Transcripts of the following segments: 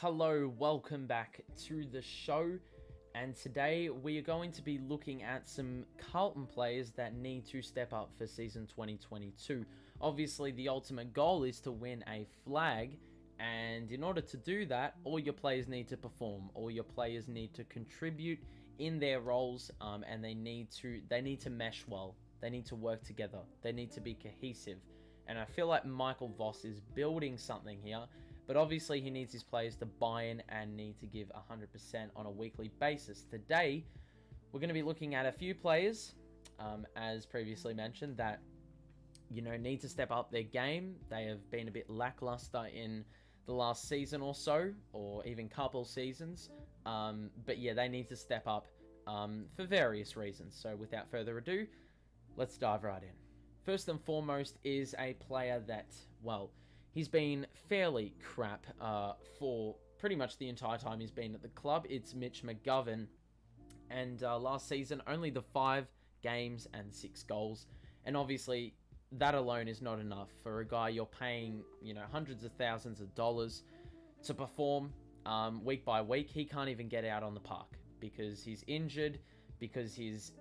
Hello, welcome back to the show, and today we are going to be looking at some Carlton players that need to step up for season 2022. Obviously, the ultimate goal is to win a flag, and in order to do that, all your players need to perform, all your players need to contribute in their roles, and they need to mesh well, they need to work together, they need to be cohesive. And I feel like Michael Voss is building something here, but obviously he needs his players to buy in and need to give 100% on a weekly basis. Today, we're going to be looking at a few players, as previously mentioned, that need to step up their game. They have been a bit lackluster in the last season or so, or even couple seasons. But yeah, they need to step up for various reasons. So without further ado, let's dive right in. First and foremost is a player that, well, he's been fairly crap for pretty much the entire time he's been at the club. It's Mitch McGovern. And last season, only the 5 games and 6 goals. And obviously, that alone is not enough for a guy you're paying, hundreds of thousands of dollars to perform week by week. He can't even get out on the park because he's injured, because he's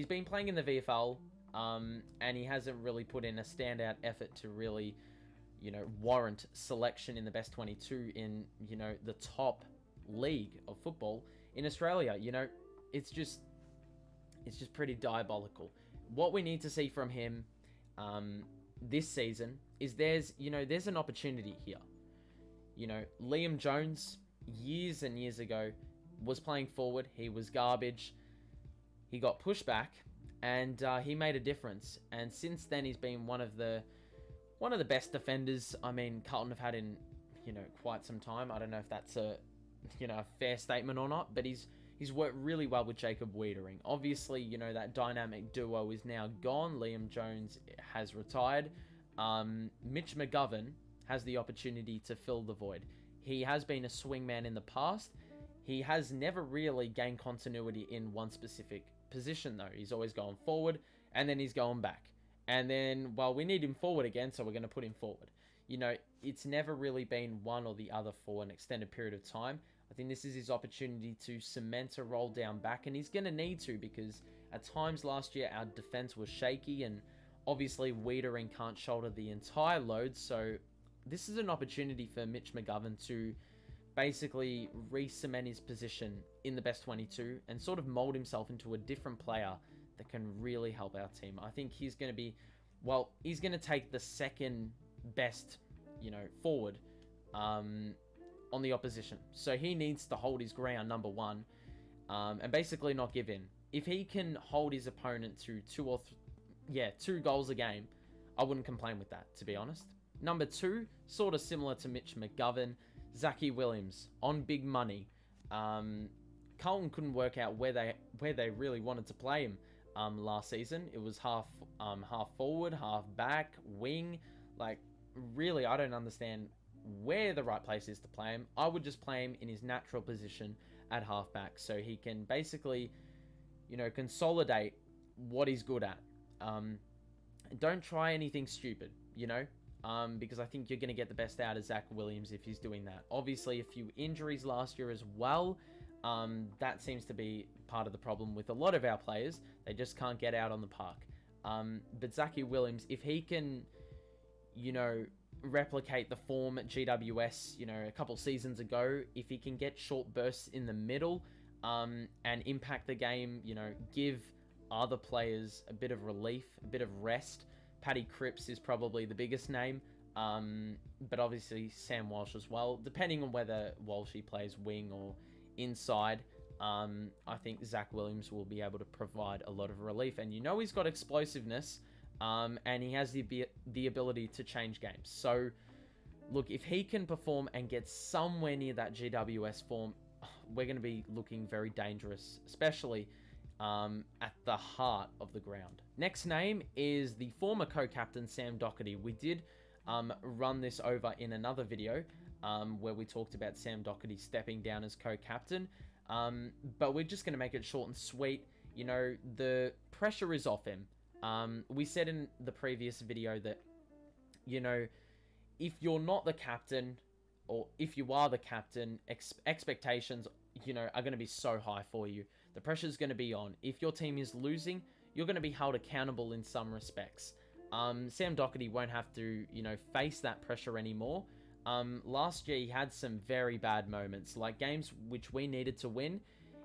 been playing in the VFL. And he hasn't really put in a standout effort to really, warrant selection in the best 22 in, the top league of football in Australia. It's just pretty diabolical. What we need to see from him this season is there's an opportunity here. Liam Jones, years and years ago, was playing forward. He was garbage. He got pushed back. And he made a difference. And since then, he's been one of the best defenders. I mean, Carlton have had in quite some time. I don't know if that's a fair statement or not. But he's worked really well with Jacob Wiedering. Obviously, that dynamic duo is now gone. Liam Jones has retired. Mitch McGovern has the opportunity to fill the void. He has been a swingman in the past. He has never really gained continuity in one specific position, though. He's always going forward, and then he's going back. And then, well, we need him forward again, so we're going to put him forward. It's never really been one or the other for an extended period of time. I think this is his opportunity to cement a role down back, and he's going to need to, because at times last year, our defense was shaky, and obviously Wiedering can't shoulder the entire load, so this is an opportunity for Mitch McGovern to basically re-cement his position in the best 22 and sort of mold himself into a different player that can really help our team. I think he's going to be, he's going to take the second best, forward on the opposition. So he needs to hold his ground, number one, and basically not give in. If he can hold his opponent to 2 goals a game, I wouldn't complain with that, to be honest. Number 2, sort of similar to Mitch McGovern, Zac Williams on big money. Carlton couldn't work out where they really wanted to play him last season. It was half forward, half back, wing. Really, I don't understand where the right place is to play him. I would just play him in his natural position at half back, so he can basically, consolidate what he's good at. Don't try anything stupid, because I think you're going to get the best out of Zac Williams if he's doing that. Obviously, a few injuries last year as well. That seems to be part of the problem with a lot of our players. They just can't get out on the park. But Zac Williams, if he can, replicate the form at GWS, a couple seasons ago, if he can get short bursts in the middle and impact the game, give other players a bit of relief, a bit of rest. Paddy Cripps is probably the biggest name, but obviously Sam Walsh as well. Depending on whether Walshy plays wing or inside, I think Zac Williams will be able to provide a lot of relief. And he's got explosiveness, and he has the ability to change games. So, look, if he can perform and get somewhere near that GWS form, we're going to be looking very dangerous, especially at the heart of the ground. Next name is the former co-captain Sam Doherty. We did run this over in another video where we talked about Sam Doherty stepping down as co-captain, but we're just going to make it short and sweet. The pressure is off him. We said in the previous video that if you're not the captain, or if you are the captain, expectations, are going to be so high for you. The pressure's going to be on. If your team is losing, you're going to be held accountable in some respects. Sam Doherty won't have to, face that pressure anymore. Last year, he had some very bad moments, like games which we needed to win.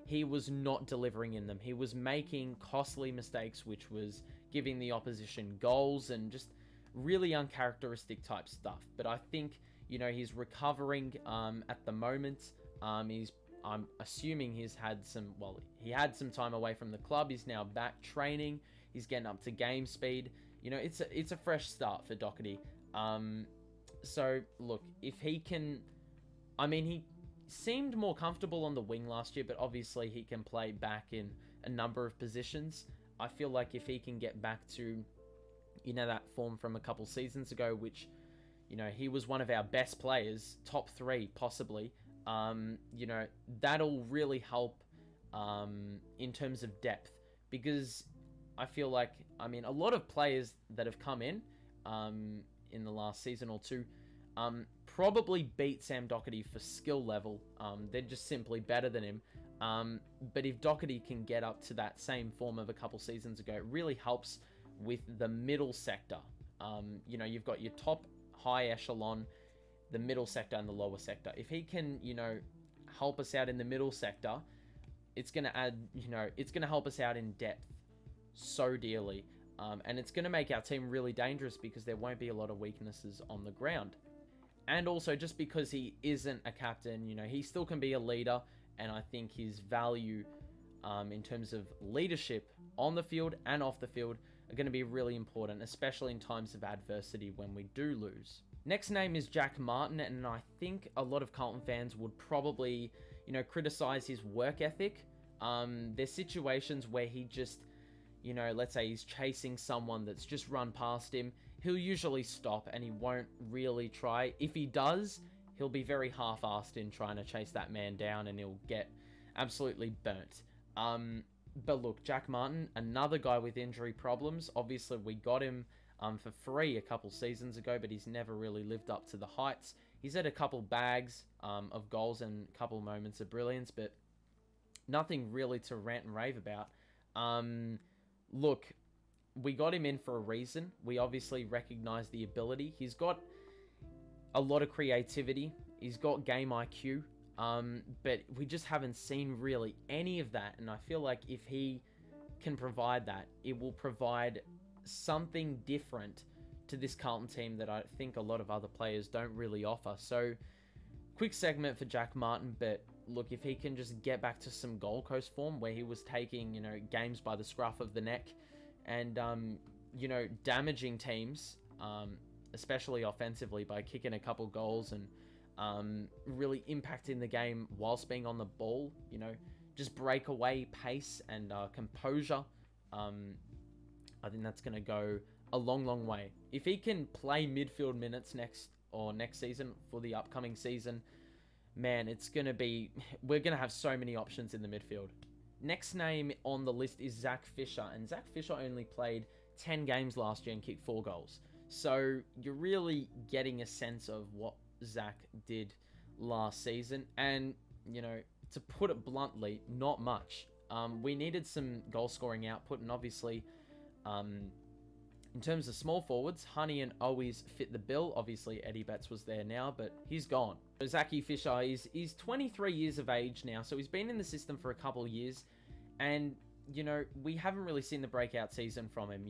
He was not delivering in them. He was making costly mistakes, which was giving the opposition goals and just really uncharacteristic type stuff. But I think, he's recovering at the moment. I'm assuming he had some time away from the club. He's now back training. He's getting up to game speed. It's a fresh start for Doherty. So, look, if he can... he seemed more comfortable on the wing last year, but obviously he can play back in a number of positions. I feel like if he can get back to, that form from a couple seasons ago, which, he was one of our best players, top 3 possibly, that'll really help in terms of depth. Because I feel like, a lot of players that have come in the last season or two, probably beat Sam Doherty for skill level. They're just simply better than him. But if Doherty can get up to that same form of a couple seasons ago, it really helps with the middle sector. You've got your top high echelon, the middle sector, and the lower sector. If he can, help us out in the middle sector, it's going to add, it's going to help us out in depth so dearly. And it's going to make our team really dangerous because there won't be a lot of weaknesses on the ground. And also, just because he isn't a captain, he still can be a leader. And I think his value in terms of leadership on the field and off the field are going to be really important, especially in times of adversity when we do lose. Next name is Jack Martin, and I think a lot of Carlton fans would probably, criticize his work ethic. There's situations where he just, let's say he's chasing someone that's just run past him. He'll usually stop and he won't really try. If he does, he'll be very half-assed in trying to chase that man down and he'll get absolutely burnt. But look, Jack Martin, another guy with injury problems. Obviously, we got him for free a couple seasons ago, but he's never really lived up to the heights. He's had a couple bags of goals and a couple moments of brilliance, but nothing really to rant and rave about. Look, we got him in for a reason. We obviously recognize the ability. He's got a lot of creativity. He's got game IQ. But we just haven't seen really any of that. And I feel like if he can provide that, it will provide something different to this Carlton team that I think a lot of other players don't really offer. So, quick segment for Jack Martin, but look, if he can just get back to some Gold Coast form where he was taking, games by the scruff of the neck and, damaging teams, especially offensively by kicking a couple goals and really impacting the game whilst being on the ball, just breakaway pace and composure. I think that's going to go a long, long way. If he can play midfield minutes next season for the upcoming season, man, we're going to have so many options in the midfield. Next name on the list is Zac Fisher, and Zac Fisher only played 10 games last year and kicked 4 goals. So you're really getting a sense of what Zac did last season, and to put it bluntly, not much. We needed some goal scoring output, and obviously in terms of small forwards, Honey and always fit the bill. Obviously Eddie Betts was there now, but he's gone. So Zac Fisher is 23 years of age now, so he's been in the system for a couple of years, and we haven't really seen the breakout season from him.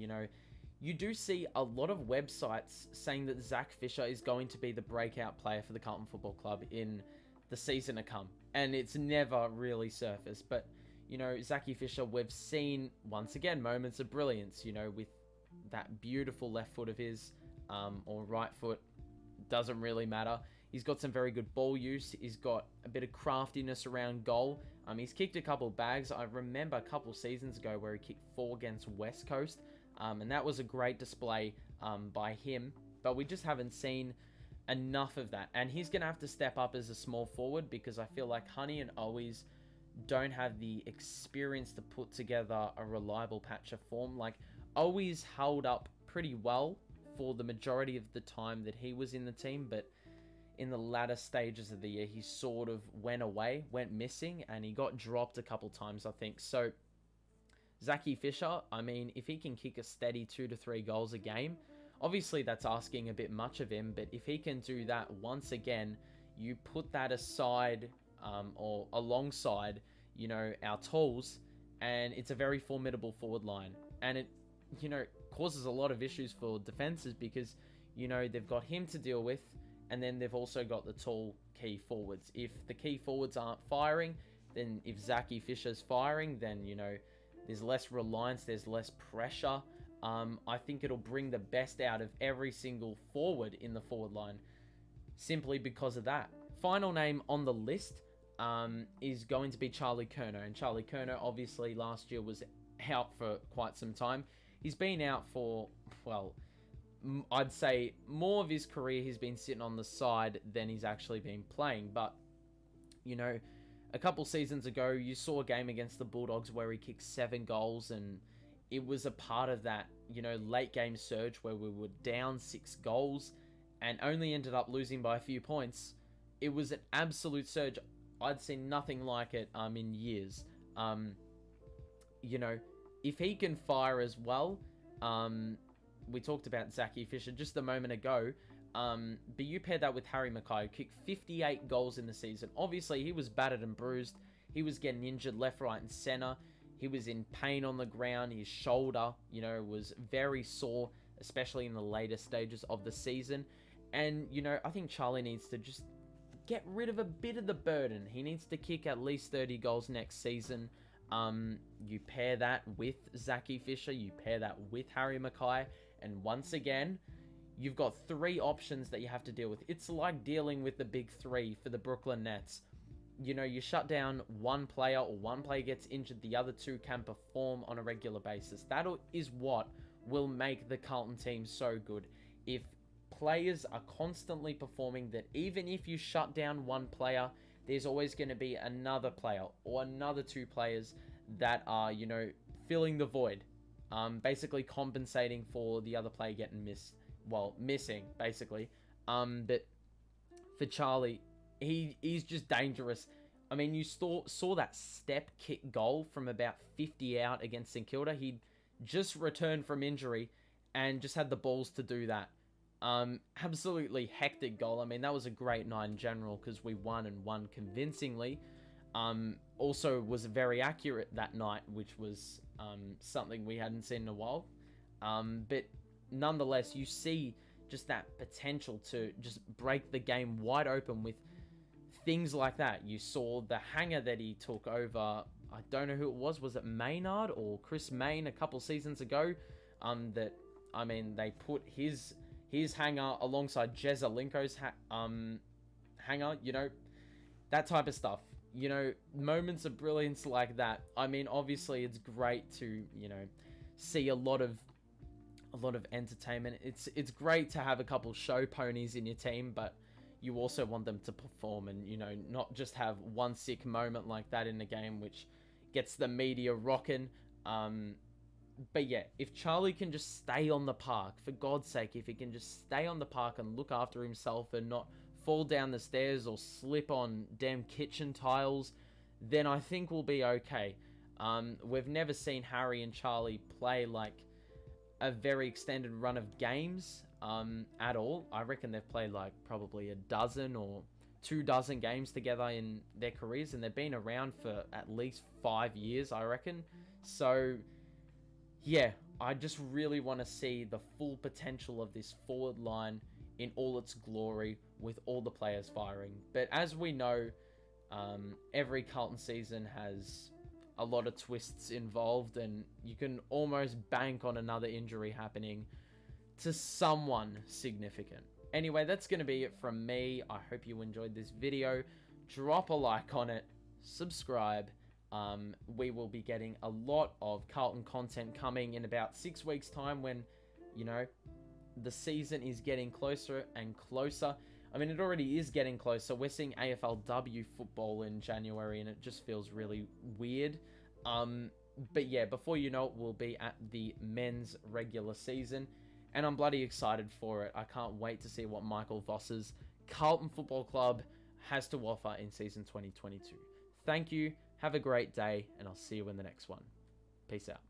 You do see a lot of websites saying that Zac Fisher is going to be the breakout player for the Carlton Football Club in the season to come. And it's never really surfaced. But, Zac Fisher, we've seen, once again, moments of brilliance, with that beautiful left foot of his, or right foot, doesn't really matter. He's got some very good ball use. He's got a bit of craftiness around goal. He's kicked a couple bags. I remember a couple seasons ago where he kicked 4 against West Coast. And that was a great display by him. But we just haven't seen enough of that. And he's going to have to step up as a small forward because I feel like Honey and Always don't have the experience to put together a reliable patch of form. Like, Always held up pretty well for the majority of the time that he was in the team. But in the latter stages of the year, he sort of went missing, and he got dropped a couple times, I think. So, Zac Fisher, I mean, if he can kick a steady 2 to 3 goals a game, obviously that's asking a bit much of him, but if he can do that once again, you put that aside or alongside, our tools, and it's a very formidable forward line. And it, causes a lot of issues for defenses because, they've got him to deal with, and then they've also got the tall key forwards. If the key forwards aren't firing, then if Zac Fisher's firing, then, there's less reliance, there's less pressure. I think it'll bring the best out of every single forward in the forward line simply because of that. Final name on the list is going to be Charlie Curnow. And Charlie Curnow, obviously, last year was out for quite some time. He's been out for, well, I'd say more of his career he's been sitting on the side than he's actually been playing. But, a couple seasons ago, you saw a game against the Bulldogs where he kicked 7 goals, and it was a part of that, late game surge where we were down 6 goals and only ended up losing by a few points. It was an absolute surge. I'd seen nothing like it in years. If he can fire as well, we talked about Zac Fisher just a moment ago, but you pair that with Harry Mackay, who kicked 58 goals in the season. Obviously, he was battered and bruised. He was getting injured left, right, and center. He was in pain on the ground. His shoulder, was very sore, especially in the later stages of the season. And, I think Charlie needs to just get rid of a bit of the burden. He needs to kick at least 30 goals next season. You pair that with Zac Fisher, you pair that with Harry Mackay, and once again, you've got 3 options that you have to deal with. It's like dealing with the big 3 for the Brooklyn Nets. You shut down one player, or one player gets injured, the other 2 can perform on a regular basis. That is what will make the Carlton team so good. If players are constantly performing, that even if you shut down one player, there's always going to be another player or another 2 players that are, filling the void. Basically compensating for the other player getting missing, basically. But for Charlie, he's just dangerous. I mean, you saw that step kick goal from about 50 out against St Kilda. He'd just returned from injury and just had the balls to do that. Absolutely hectic goal. I mean, that was a great night in general because we won and won convincingly. Also was very accurate that night, which was something we hadn't seen in a while. But nonetheless, you see just that potential to just break the game wide open with things like that. You saw the hanger that he took over, I don't know who it was it Maynard or Chris Mayne a couple seasons ago, they put his hanger alongside Jezelenko's hanger, that type of stuff. Moments of brilliance like that. I mean, obviously it's great to, see a lot of entertainment. It's great to have a couple show ponies in your team, but you also want them to perform and, not just have one sick moment like that in the game, which gets the media rocking. But yeah, if Charlie can just stay on the park, for God's sake, if he can just stay on the park and look after himself and not fall down the stairs or slip on damn kitchen tiles, then I think we'll be okay. We've never seen Harry and Charlie play like a very extended run of games at all. I reckon they've played like probably a dozen or 24 games together in their careers, and they've been around for at least 5 years, I reckon. So yeah, I just really want to see the full potential of this forward line in all its glory with all the players firing. But as we know, every Carlton season has a lot of twists involved, and you can almost bank on another injury happening to someone significant. Anyway, that's going to be it from me. I hope you enjoyed this video. Drop a like on it, subscribe. We will be getting a lot of Carlton content coming in about 6 weeks time when, the season is getting closer and closer. I mean, it already is getting closer. We're seeing AFLW football in January, and it just feels really weird. But yeah, before you know it, we'll be at the men's regular season, and I'm bloody excited for it. I can't wait to see what Michael Voss's Carlton Football Club has to offer in season 2022. Thank you, have a great day, and I'll see you in the next one. Peace out.